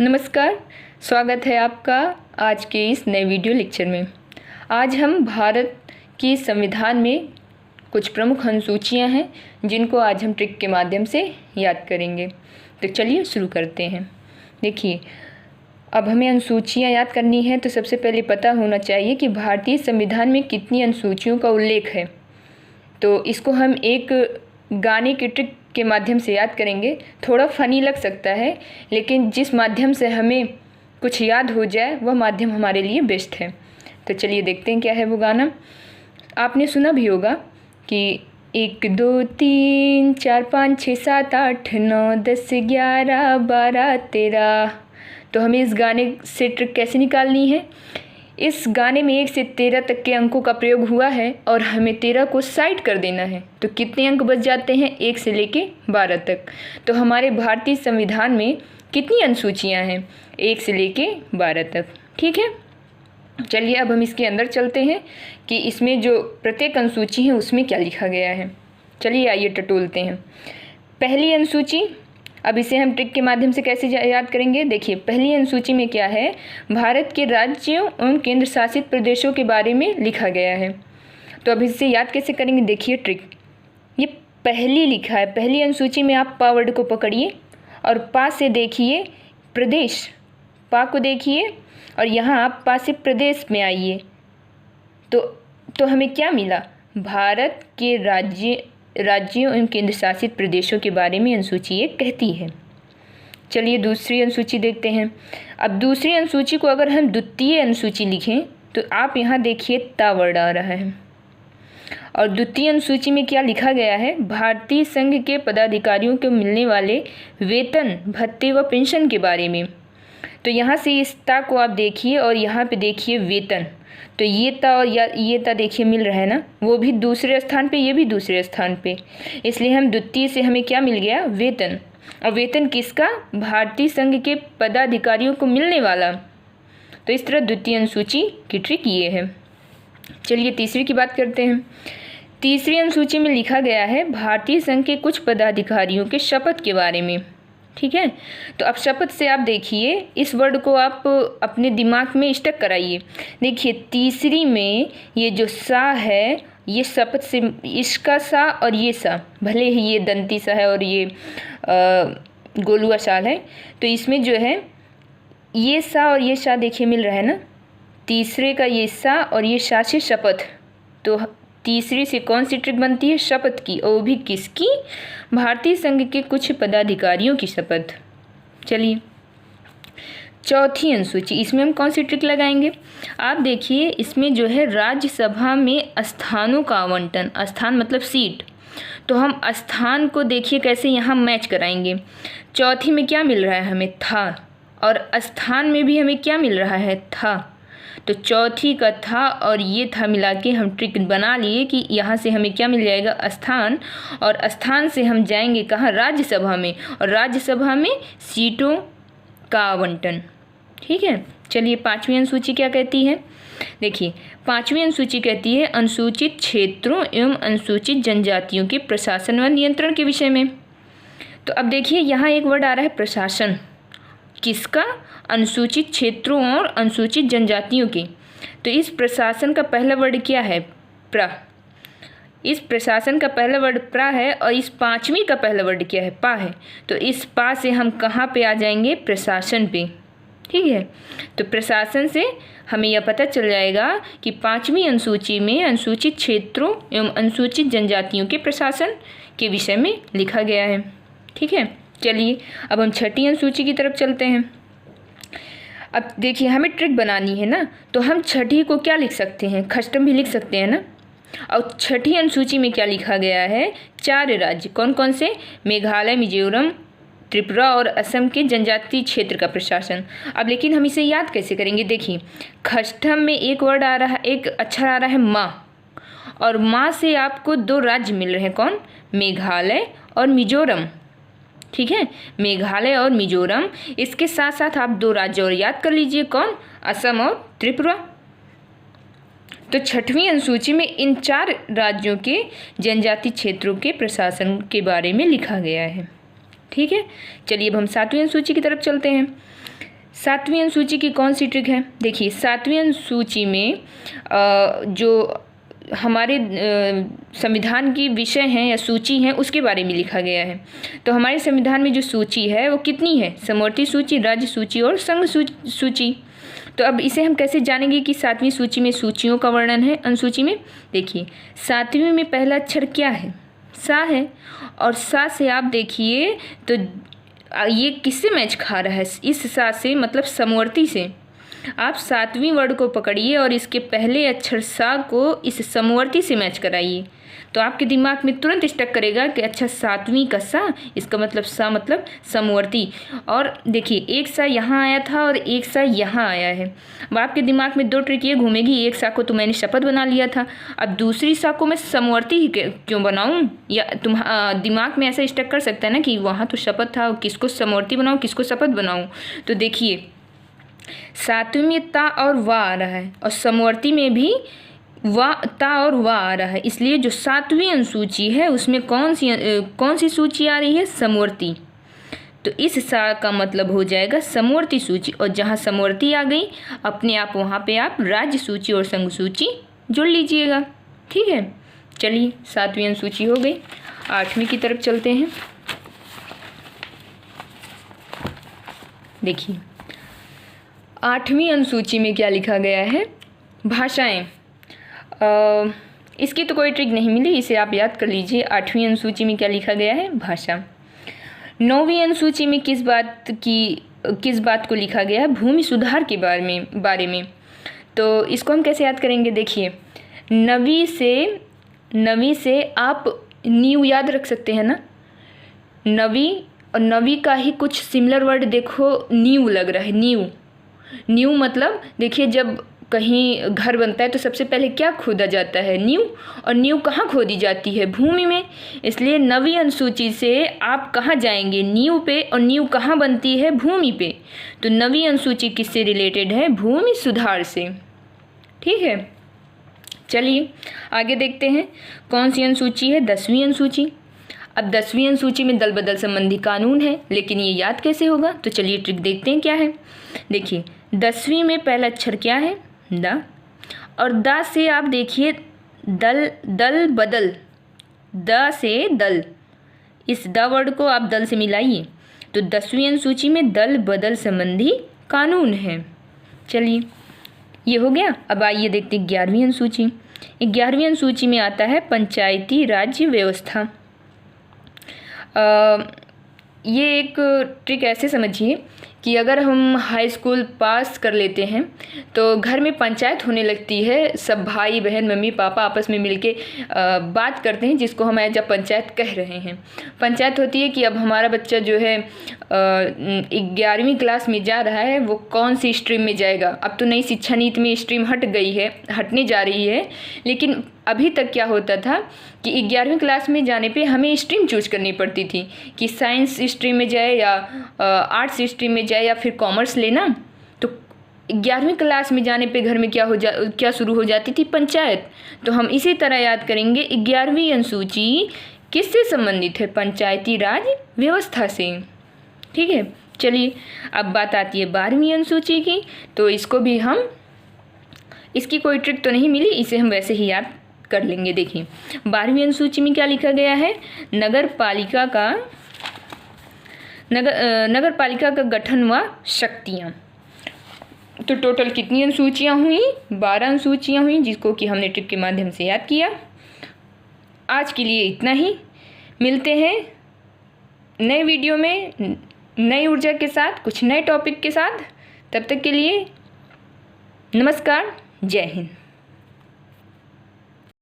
नमस्कार, स्वागत है आपका आज के इस नए वीडियो लेक्चर में। आज हम भारत की संविधान में कुछ प्रमुख अनुसूचियां हैं जिनको आज हम ट्रिक के माध्यम से याद करेंगे। तो चलिए शुरू करते हैं। देखिए, अब हमें अनुसूचियां याद करनी है तो सबसे पहले पता होना चाहिए कि भारतीय संविधान में कितनी अनुसूचियों का उल्लेख है। तो इसको हम एक गाने की ट्रिक के माध्यम से याद करेंगे। थोड़ा फ़नी लग सकता है, लेकिन जिस माध्यम से हमें कुछ याद हो जाए वह माध्यम हमारे लिए बेस्ट है। तो चलिए देखते हैं क्या है वो गाना। आपने सुना भी होगा कि 1 2 3 4 5 6 7 8 9 10 11 12 13। तो हमें इस गाने से ट्रिक कैसे निकालनी है। इस गाने में 1 से 13 तक के अंकों का प्रयोग हुआ है और हमें 13 को साइड कर देना है। तो कितने अंक बच जाते हैं 1 से लेके 12 तक। तो हमारे भारतीय संविधान में कितनी अनुसूचियां हैं 1 से लेके 12 तक। ठीक है, चलिए अब हम इसके अंदर चलते हैं कि इसमें जो प्रत्येक अनुसूची है उसमें क्या लिखा गया है। चलिए आइए टटोलते हैं। पहली अनुसूची, अब इसे हम ट्रिक के माध्यम से कैसे याद करेंगे। देखिए, पहली अनुसूची में क्या है, भारत के राज्यों एवं केंद्र शासित प्रदेशों के बारे में लिखा गया है। तो अब इसे याद कैसे करेंगे। देखिए ट्रिक, ये पहली लिखा है। पहली अनुसूची में आप पा वर्ड को पकड़िए और पा से देखिए प्रदेश, पा को देखिए और यहाँ आप पा से प्रदेश में आइए। तो हमें क्या मिला, भारत के राज्यों एवं केंद्र शासित प्रदेशों के बारे में अनुसूची ये कहती है। चलिए दूसरी अनुसूची देखते हैं। अब दूसरी अनुसूची को अगर हम द्वितीय अनुसूची लिखें तो आप यहाँ देखिए ता वर्ड आ रहा है। और द्वितीय अनुसूची में क्या लिखा गया है, भारतीय संघ के पदाधिकारियों को मिलने वाले वेतन, भत्ते व पेंशन के बारे में। तो यहाँ से इस ता को आप देखिए और यहाँ पे देखिए वेतन। तो ये ता और ये ता देखिए मिल रहा है ना, वो भी दूसरे स्थान पे, ये भी दूसरे स्थान पे। इसलिए हम द्वितीय से हमें क्या मिल गया, वेतन। और वेतन किसका, भारतीय संघ के पदाधिकारियों को मिलने वाला। तो इस तरह द्वितीय अनुसूची की ट्रिक ये है। चलिए तीसरी की बात करते हैं। तीसरी अनुसूची में लिखा गया है भारतीय संघ के कुछ पदाधिकारियों के शपथ के बारे में। ठीक है, तो अब शपथ से आप देखिए इस वर्ड को आप अपने दिमाग में स्टक कराइए। देखिए तीसरी में ये जो सा है, ये शपथ से इसका सा और ये सा, भले ही ये दंती सा है और ये गोलुआ शाल है, तो इसमें जो है ये सा और ये सा देखिए मिल रहा है ना। तीसरे का ये सा और ये सा से शपथ। तो तीसरी से कौन सी ट्रिक बनती है, शपथ की, और भी किसकी, भारतीय संघ के कुछ पदाधिकारियों की शपथ। चलिए चौथी अनुसूची, इसमें हम कौन सी ट्रिक लगाएंगे। आप देखिए इसमें जो है राज्यसभा में स्थानों का आवंटन, स्थान मतलब सीट। तो हम स्थान को देखिए कैसे यहाँ मैच कराएंगे। चौथी में क्या मिल रहा है हमें, था, और स्थान में भी हमें क्या मिल रहा है, था। तो चौथी का था और ये था मिला के हम ट्रिक बना लिए कि यहाँ से हमें क्या मिल जाएगा, स्थान, और स्थान से हम जाएंगे कहाँ, राज्यसभा में, और राज्यसभा में सीटों का आवंटन। ठीक है, चलिए पांचवी अनुसूची क्या कहती है। देखिए पांचवी अनुसूची कहती है अनुसूचित क्षेत्रों एवं अनुसूचित जनजातियों के प्रशासन व नियंत्रण के विषय में। तो अब देखिए यहाँ एक वर्ड आ रहा है प्रशासन, किसका, अनुसूचित क्षेत्रों और अनुसूचित जनजातियों के। तो इस प्रशासन का पहला वर्ड क्या है, प्रा। इस प्रशासन का पहला वर्ड प्रा है और इस पांचवी का पहला वर्ड क्या है, पा है। तो इस पा से हम कहाँ पे आ जाएंगे, प्रशासन पे। ठीक है, तो प्रशासन से हमें यह पता चल जाएगा कि पांचवी अनुसूची में अनुसूचित क्षेत्रों एवं अनुसूचित जनजातियों के प्रशासन के विषय में लिखा गया है। ठीक है, चलिए अब हम छठी अनुसूची की तरफ चलते हैं। अब देखिए हमें ट्रिक बनानी है ना, तो हम छठी को क्या लिख सकते हैं, खष्टम भी लिख सकते हैं ना। और छठी अनुसूची में क्या लिखा गया है, 4 राज्य, कौन कौन से, मेघालय, मिजोरम, त्रिपुरा और असम के जनजातीय क्षेत्र का प्रशासन। अब लेकिन हम इसे याद कैसे करेंगे। देखिए खष्टम में एक वर्ड आ रहा है, एक अक्षर आ रहा है माँ, और माँ से आपको 2 राज्य मिल रहे हैं, कौन, मेघालय और मिजोरम। ठीक है, मेघालय और मिजोरम, इसके साथ साथ आप 2 राज्य और याद कर लीजिए, कौन, असम और त्रिपुरा। तो छठवीं अनुसूची में इन 4 राज्यों के जनजाति क्षेत्रों के प्रशासन के बारे में लिखा गया है। ठीक है, चलिए अब हम 7वीं अनुसूची की तरफ चलते हैं। 7वीं अनुसूची की कौन सी ट्रिक है? देखिए 7वीं अनुसूची में जो हमारे संविधान की विषय हैं या सूची हैं उसके बारे में लिखा गया है। तो हमारे संविधान में जो सूची है वो कितनी है? समवर्ती सूची, राज्य सूची और संघ सूची। तो अब इसे हम कैसे जानेंगे कि 7वीं सूची में सूचियों का वर्णन है अनुसूची में? देखिए 7वीं में पहला अक्षर क्या है? सा है, और सा से आप देखिए तो ये किससे मैच खा रहा है? इस सा से, मतलब समवर्ती से। आप 7वीं वर्ड को पकड़िए और इसके पहले अक्षर सा को इस समवर्ती से मैच कराइए, तो आपके दिमाग में तुरंत स्टक करेगा कि अच्छा 7वीं का सा, इसका मतलब सा मतलब समवर्ती। और देखिए एक सा यहाँ आया था और एक सा यहाँ आया है। अब आपके दिमाग में 2 ट्रिक ये घूमेगी, एक सा को तो मैंने शपथ बना लिया था, अब दूसरी सा को मैं समवर्ती ही क्यों बनाऊँ? या तुम दिमाग में ऐसा स्टक कर सकता है ना कि वहाँ तो शपथ था, किसको समवर्ती बनाऊँ किसको शपथ बनाऊँ? तो देखिए 7वीं में ता और वा आ रहा है और समवर्ती में भी वा, ता और वा आ रहा है, इसलिए जो 7वीं अनुसूची है उसमें कौन सी सूची आ रही है? समवर्ती। तो इस सा का मतलब हो जाएगा समवर्ती सूची, और जहाँ समवर्ती आ गई अपने आप वहाँ पे आप राज्य सूची और संघ सूची जोड़ लीजिएगा। ठीक है, चलिए 7वीं अनुसूची हो गई। 8वीं की तरफ चलते हैं। देखिए 8वीं अनुसूची में क्या लिखा गया है? भाषाएं। इसकी तो कोई ट्रिक नहीं मिली, इसे आप याद कर लीजिए। 8वीं अनुसूची में क्या लिखा गया है? भाषा। 9वीं अनुसूची में किस बात को लिखा गया है? भूमि सुधार के बारे में। तो इसको हम कैसे याद करेंगे? देखिए 9वीं से आप नींव याद रख सकते हैं ना। 9वीं और 9वीं का ही कुछ सिमिलर वर्ड देखो, नींव लग रहा है। नींव मतलब देखिए जब कहीं घर बनता है तो सबसे पहले क्या खोदा जाता है? नींव। और नींव कहाँ खोदी जाती है? भूमि में। इसलिए 9वीं अनुसूची से आप कहाँ जाएंगे? नींव पे, और नींव कहाँ बनती है? भूमि पे। तो 9वीं अनुसूची किससे रिलेटेड है? भूमि सुधार से। ठीक है, चलिए आगे देखते हैं कौन सी अनुसूची है? 10वीं अनुसूची। अब 10वीं अनुसूची में दल बदल संबंधी कानून है, लेकिन ये याद कैसे होगा? तो चलिए ट्रिक देखते हैं क्या है। देखिए 10वीं में पहला अक्षर क्या है? द, और द से आप देखिए दल बदल, द से दल, इस द वर्ड को आप दल से मिलाइए, तो 10वीं अनुसूची में दल बदल संबंधी कानून है। चलिए ये हो गया। अब आइए देखते हैं 11वीं अनुसूची। 11वीं अनुसूची में आता है पंचायती राज्य व्यवस्था। ये एक ट्रिक ऐसे समझिए कि अगर हम हाई स्कूल पास कर लेते हैं तो घर में पंचायत होने लगती है, सब भाई बहन मम्मी पापा आपस में मिलके बात करते हैं, जिसको हम एज अ पंचायत कह रहे हैं। पंचायत होती है कि अब हमारा बच्चा जो है 11वीं क्लास में जा रहा है, वो कौन सी स्ट्रीम में जाएगा। अब तो नई शिक्षा नीति में स्ट्रीम हटने जा रही है, लेकिन अभी तक क्या होता था कि 11वीं क्लास में जाने पे हमें स्ट्रीम चूज करनी पड़ती थी कि साइंस स्ट्रीम में जाए या आर्ट्स स्ट्रीम में जाए या फिर कॉमर्स लेना। तो 11वीं क्लास में जाने पे घर में क्या शुरू हो जाती थी? पंचायत। तो हम इसी तरह याद करेंगे 11वीं अनुसूची किससे संबंधित है? पंचायती राज व्यवस्था से। ठीक है, चलिए अब बात आती है 12वीं अनुसूची की। तो इसको भी हम, इसकी कोई ट्रिक तो नहीं मिली, इसे हम वैसे ही याद कर लेंगे। देखिए 12वीं अनुसूची में क्या लिखा गया है? नगर पालिका का गठन व शक्तियाँ। तो टोटल कितनी अनुसूचियाँ हुई? 12 अनुसूचियाँ हुई, जिसको कि हमने ट्रिक के माध्यम से याद किया। आज के लिए इतना ही, मिलते हैं नए वीडियो में नई ऊर्जा के साथ, कुछ नए टॉपिक के साथ। तब तक के लिए नमस्कार, जय हिंद।